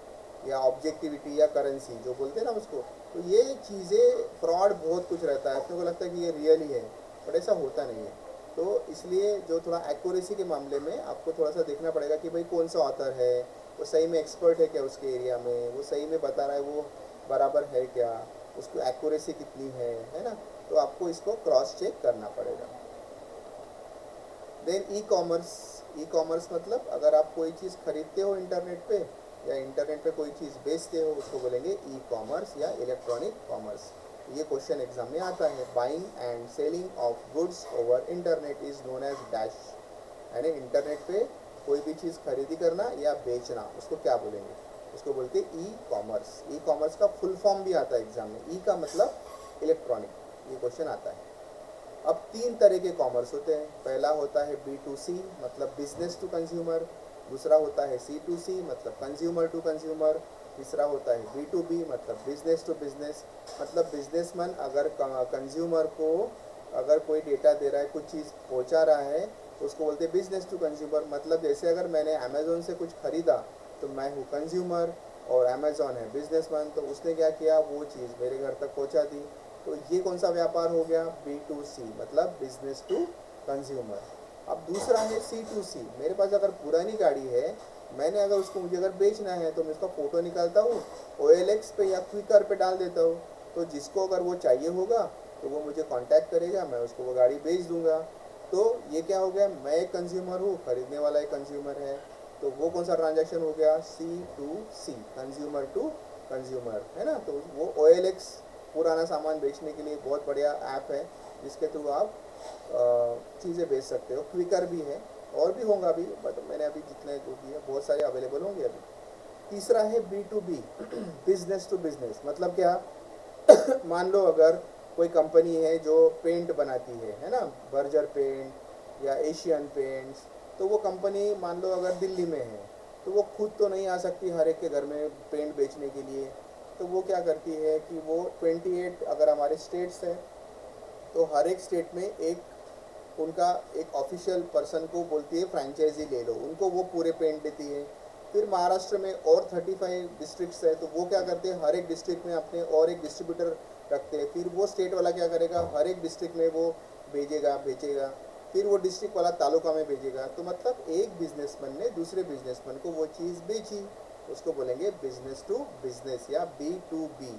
Speaker 1: या ऑब्जेक्टिविटी या करेंसी जो बोलते हैं ना उसको, तो ये चीज़ें फ्रॉड बहुत कुछ रहता है। अपने को लगता है कि ये रियल ही है, बट ऐसा होता नहीं है। तो इसलिए जो थोड़ा एक्यूरेसी के मामले में आपको थोड़ा सा देखना पड़ेगा कि भाई कौन सा ऑथर है, वो सही में एक्सपर्ट है क्या उसके एरिया में, वो सही में बता रहा है वो बराबर है क्या, उसको एक्यूरेसी कितनी है ना। तो आपको इसको क्रॉस चेक करना पड़ेगा। देन ई कॉमर्स मतलब अगर आप कोई चीज़ खरीदते हो इंटरनेट पे या इंटरनेट पे कोई चीज़ बेचते हो, उसको बोलेंगे ई कॉमर्स या इलेक्ट्रॉनिक कॉमर्स। ये क्वेश्चन एग्जाम में आता है। Buying and selling of goods over internet is known as dash, यानी इंटरनेट पे कोई भी चीज़ खरीदी करना या बेचना, उसको क्या बोलेंगे, उसको बोलते हैं ई कॉमर्स। ई कॉमर्स का फुल फॉर्म भी आता है एग्जाम में, ई का मतलब इलेक्ट्रॉनिक, ये क्वेश्चन आता है। अब 3 तरह के कॉमर्स होते हैं। पहला होता है B2C मतलब बिजनेस टू कंज्यूमर, दूसरा होता है C2C मतलब कंज्यूमर टू कंज्यूमर, तीसरा होता है B2B मतलब बिजनेस टू बिजनेस मतलब बिजनेसमैन अगर कंज्यूमर को अगर कोई डेटा दे रहा है, कुछ चीज़ पहुंचा रहा है, तो उसको बोलते हैं बिजनेस टू कंज्यूमर। मतलब जैसे अगर मैंने अमेज़ोन से कुछ ख़रीदा तो मैं हूँ कंज्यूमर और अमेज़ोन है बिजनेसमैन, तो उसने क्या किया, वो चीज़ मेरे घर तक पहुँचा दी। तो ये कौन सा व्यापार हो गया, B2C मतलब बिजनेस टू कंज्यूमर। अब दूसरा है C2C, मेरे पास अगर पुरानी गाड़ी है, मैंने अगर उसको मुझे अगर बेचना है तो मैं उसका फ़ोटो निकालता हूँ, OLX पे या क्विकर पे डाल देता हूँ। तो जिसको अगर वो चाहिए होगा तो वो मुझे कांटेक्ट करेगा, मैं उसको वो गाड़ी बेच दूंगा। तो ये क्या हो गया, मैं एक कंज्यूमर हूँ, खरीदने वाला एक कंज्यूमर है। तो वो कौन सा ट्रांजैक्शन हो गया, C2C कंज्यूमर टू कंज्यूमर, है ना। तो वो OLX पुराना सामान बेचने के लिए बहुत बढ़िया ऐप है जिसके थ्रू आप चीज़ें बेच सकते हो। क्विकर भी है, और भी होंगे अभी, बट मैंने अभी जितने जो किए बहुत सारे अवेलेबल होंगे अभी। तीसरा है B2B, बिजनेस टू बिजनेस। मतलब क्या, मान लो अगर कोई कंपनी है जो पेंट बनाती है ना, बर्जर पेंट या एशियन पेंट्स, तो वो कंपनी मान लो अगर दिल्ली में है, तो वो खुद तो नहीं आ सकती हर एक के घर में पेंट बेचने के लिए। तो वो क्या करती है कि वो 28 अगर हमारे स्टेट्स हैं, तो हर एक स्टेट में एक उनका एक ऑफिशियल पर्सन को बोलती है फ्रेंचाइजी ले लो, उनको वो पूरे पेंट देती है। फिर महाराष्ट्र में और 35 डिस्ट्रिक्ट्स है, तो वो क्या करते हैं हर एक डिस्ट्रिक्ट में अपने और एक डिस्ट्रीब्यूटर रखते हैं। फिर वो स्टेट वाला क्या करेगा, हर एक डिस्ट्रिक्ट में वो भेजेगा बेचेगा, फिर वो डिस्ट्रिक्ट वाला तालुका में भेजेगा। तो मतलब एक बिजनेसमैन ने दूसरे बिजनेसमैन को वो चीज़ बेची, उसको बोलेंगे बिजनेस टू बिजनेस या B2B।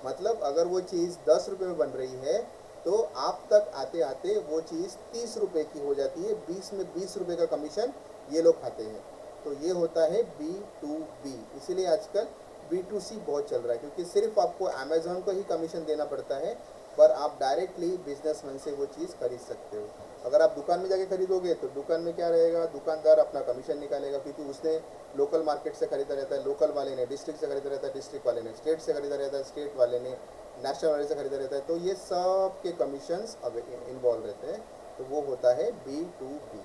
Speaker 1: मतलब अगर वो चीज़ 10 रुपये में बन रही है, तो आप तक आते आते वो चीज़ 30 रुपये की हो जाती है, 20 में 20 रुपये का कमीशन ये लोग खाते हैं। तो ये होता है B2B। इसीलिए आजकल B2C बहुत चल रहा है, क्योंकि सिर्फ आपको अमेज़ॉन को ही कमीशन देना पड़ता है, पर आप डायरेक्टली बिजनेसमैन से वो चीज़ खरीद सकते हो। अगर आप दुकान में जाके खरीदोगे तो दुकान में क्या रहेगा, दुकानदार अपना कमीशन निकालेगा, क्योंकि उसने लोकल मार्केट से खरीदा रहता है, लोकल वाले ने डिस्ट्रिक्ट से खरीदा रहता है, डिस्ट्रिक्ट वाले ने स्टेट से खरीदा रहता है, स्टेट वाले ने नेशनल वाले से खरीदा रहता है। तो ये सब के कमीशंस अब इन्वॉल्व रहते हैं। तो वो होता है B2B।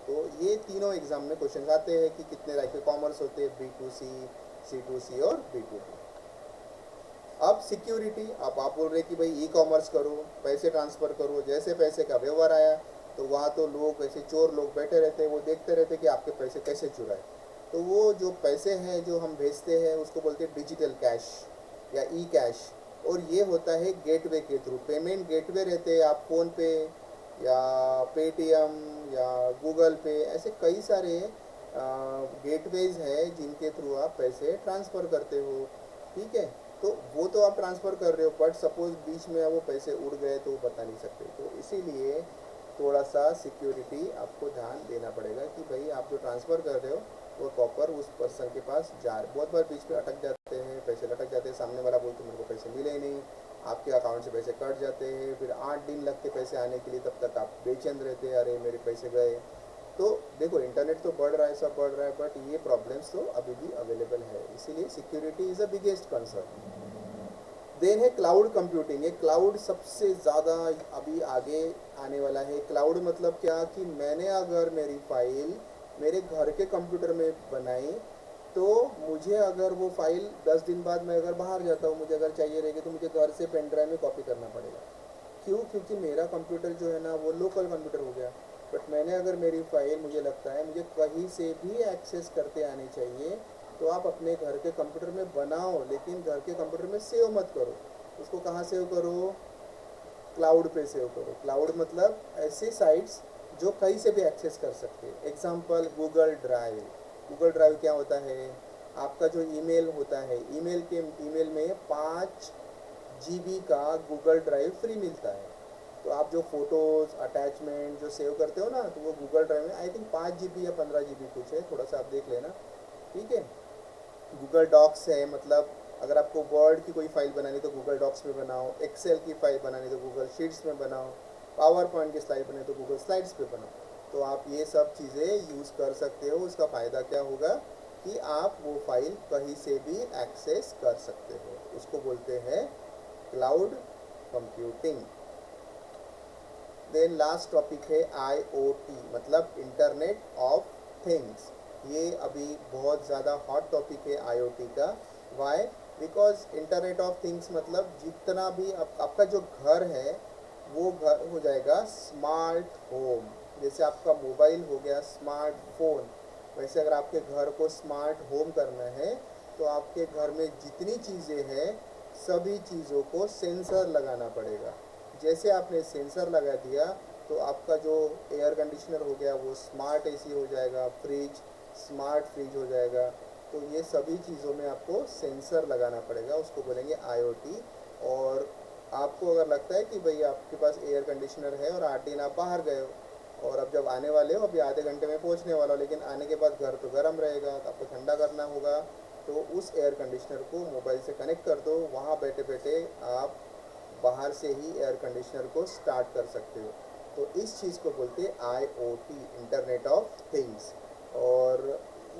Speaker 1: तो ये तीनों एग्जाम में क्वेश्चन आते हैं कि कितने टाइप के कॉमर्स होते हैं, B2C, C2C और B2B। अब सिक्योरिटी, अब आप बोल रहे कि भाई E-कॉमर्स करो, पैसे ट्रांसफ़र करो, जैसे पैसे का व्यवहार आया तो वहाँ तो लोग ऐसे चोर लोग बैठे रहते हैं, वो देखते रहते कि आपके पैसे कैसे चुराए। तो वो जो पैसे हैं जो हम भेजते हैं उसको बोलते हैं डिजिटल कैश या E-कैश। और ये होता है गेटवे के थ्रू, पेमेंट गेटवे रहते हैं, आप फ़ोन पे या पेटीएम या गूगल पे, ऐसे कई सारे गेटवेज है जिनके थ्रू आप पैसे ट्रांसफ़र करते हो। ठीक है, तो वो तो आप ट्रांसफ़र कर रहे हो, बट सपोज़ बीच में वो पैसे उड़ गए तो बता नहीं सकते। तो इसीलिए थोड़ा सा सिक्योरिटी आपको ध्यान देना पड़ेगा कि भाई आप जो ट्रांसफ़र कर रहे हो वो प्रॉपर उस पर्सन के पास जा रहे। बहुत बार बीच में अटक जाते हैं, पैसे लटक जाते हैं, सामने वाला बोलते मेरे को पैसे मिले ही नहीं, आपके अकाउंट से पैसे कट जाते हैं, फिर 8 दिन लगते पैसे आने के लिए, तब तक आप बेचैन रहते हैं, अरे मेरे पैसे गए। तो देखो इंटरनेट तो बढ़ रहा है, सब बढ़ रहा है, बट ये प्रॉब्लम्स तो अभी भी अवेलेबल है, इसीलिए security is the biggest concern. Then है क्लाउड कंप्यूटिंग। ये क्लाउड सबसे ज़्यादा अभी आगे आने वाला है। क्लाउड मतलब क्या कि मैंने अगर मेरी फाइल मेरे घर के कंप्यूटर में बनाई, तो मुझे अगर वो फाइल 10 दिन बाद मैं अगर बाहर जाता हूँ, मुझे अगर चाहिए रहेगी, तो मुझे घर से पेन ड्राइव में कॉपी करना पड़ेगा। क्यों? क्योंकि मेरा कंप्यूटर जो है ना वो लोकल कंप्यूटर हो गया। बट मैंने अगर मेरी फाइल, मुझे लगता है मुझे कहीं से भी एक्सेस करते आनी चाहिए, तो आप अपने घर के कंप्यूटर में बनाओ, लेकिन घर के कंप्यूटर में सेव मत करो। उसको कहाँ सेव करो? क्लाउड पे सेव करो। क्लाउड मतलब ऐसी साइट्स जो कहीं से भी एक्सेस कर सकते हैं। Example Google drive. Google drive क्या होता है? आपका जो ईमेल होता है, ईमेल में 5 GB का गूगल ड्राइव फ्री मिलता है। तो आप जो फोटोज़ अटैचमेंट जो सेव करते हो ना, तो वो गूगल ड्राइव में आई थिंक 5 GB या 15 GB कुछ है, थोड़ा सा आप देख लेना। ठीक है। गूगल डॉक्स है, मतलब अगर आपको वर्ड की कोई फाइल बनानी तो गूगल डॉक्स में बनाओ, एक्सेल की फाइल बनानी तो गूगल शीट्स में बनाओ, पावर पॉइंट की स्लाइड बनानी तो गूगल स्लाइड्स पे बनाओ। तो आप ये सब चीज़ें यूज़ कर सकते हो। उसका फ़ायदा क्या होगा कि आप वो फाइल कहीं से भी एक्सेस कर सकते हो। उसको बोलते हैं cloud computing. Then last topic है IoT, मतलब इंटरनेट ऑफ थिंग्स। ये अभी बहुत ज़्यादा हॉट टॉपिक है IoT का। Why? Because internet of things मतलब जितना भी आपका जो घर है वो घर हो जाएगा स्मार्ट होम। जैसे आपका मोबाइल हो गया स्मार्टफोन, वैसे अगर आपके घर को स्मार्ट होम करना है, तो आपके घर में जितनी चीज़ें हैं सभी चीज़ों को सेंसर लगाना पड़ेगा। जैसे आपने सेंसर लगा दिया, तो आपका जो एयर कंडीशनर हो गया वो स्मार्ट AC हो जाएगा, फ्रिज स्मार्ट फ्रिज हो जाएगा। तो ये सभी चीज़ों में आपको सेंसर लगाना पड़ेगा, उसको बोलेंगे IoT। और आपको अगर लगता है कि भाई आपके पास एयर कंडीशनर है और 8 दिन आप बाहर गए हो, और अब जब आने वाले हो, अभी आधे घंटे में पहुंचने वाला हो, लेकिन आने के बाद घर तो गर्म रहेगा, तो आपको ठंडा करना होगा, तो उस एयर कंडीशनर को मोबाइल से कनेक्ट कर दो। वहाँ बैठे बैठे आप बाहर से ही एयर कंडीशनर को स्टार्ट कर सकते हो। तो इस चीज़ को बोलते हैं IoT, इंटरनेट ऑफ थिंग्स। और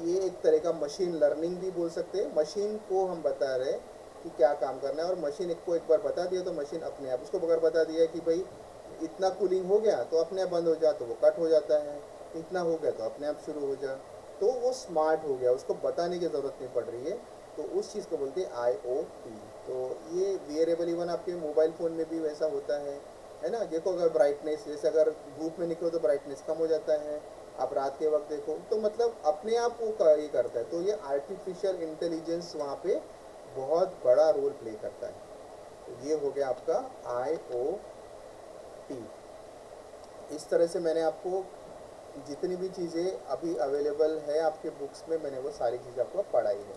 Speaker 1: ये एक तरह का मशीन लर्निंग भी बोल सकते हैं। मशीन को हम बता रहे हैं कि क्या काम करना है, और मशीन को एक बार बता दिया तो मशीन अपने आप, उसको अगर बता दिया कि भाई इतना कूलिंग हो गया तो अपने आप बंद हो जा, तो वो कट हो जाता है, इतना हो गया तो अपने आप शुरू हो जा, तो वो स्मार्ट हो गया, उसको बताने की ज़रूरत नहीं पड़ रही है। तो उस चीज़ को बोलते हैं IoT। तो ये वेरिएबल इवन आपके मोबाइल फ़ोन में भी वैसा होता है ना। देखो अगर ब्राइटनेस, जैसे अगर धूप में निकलो तो ब्राइटनेस कम हो जाता है, आप रात के वक्त देखो तो मतलब अपने आप वो ये करता है। तो ये आर्टिफिशियल इंटेलिजेंस वहाँ पे बहुत बड़ा रोल प्ले करता है। तो ये हो गया आपका IoT। इस तरह से मैंने आपको जितनी भी चीज़ें अभी अवेलेबल है आपके बुक्स में, मैंने वो सारी चीज़ें आपको पढ़ाई है।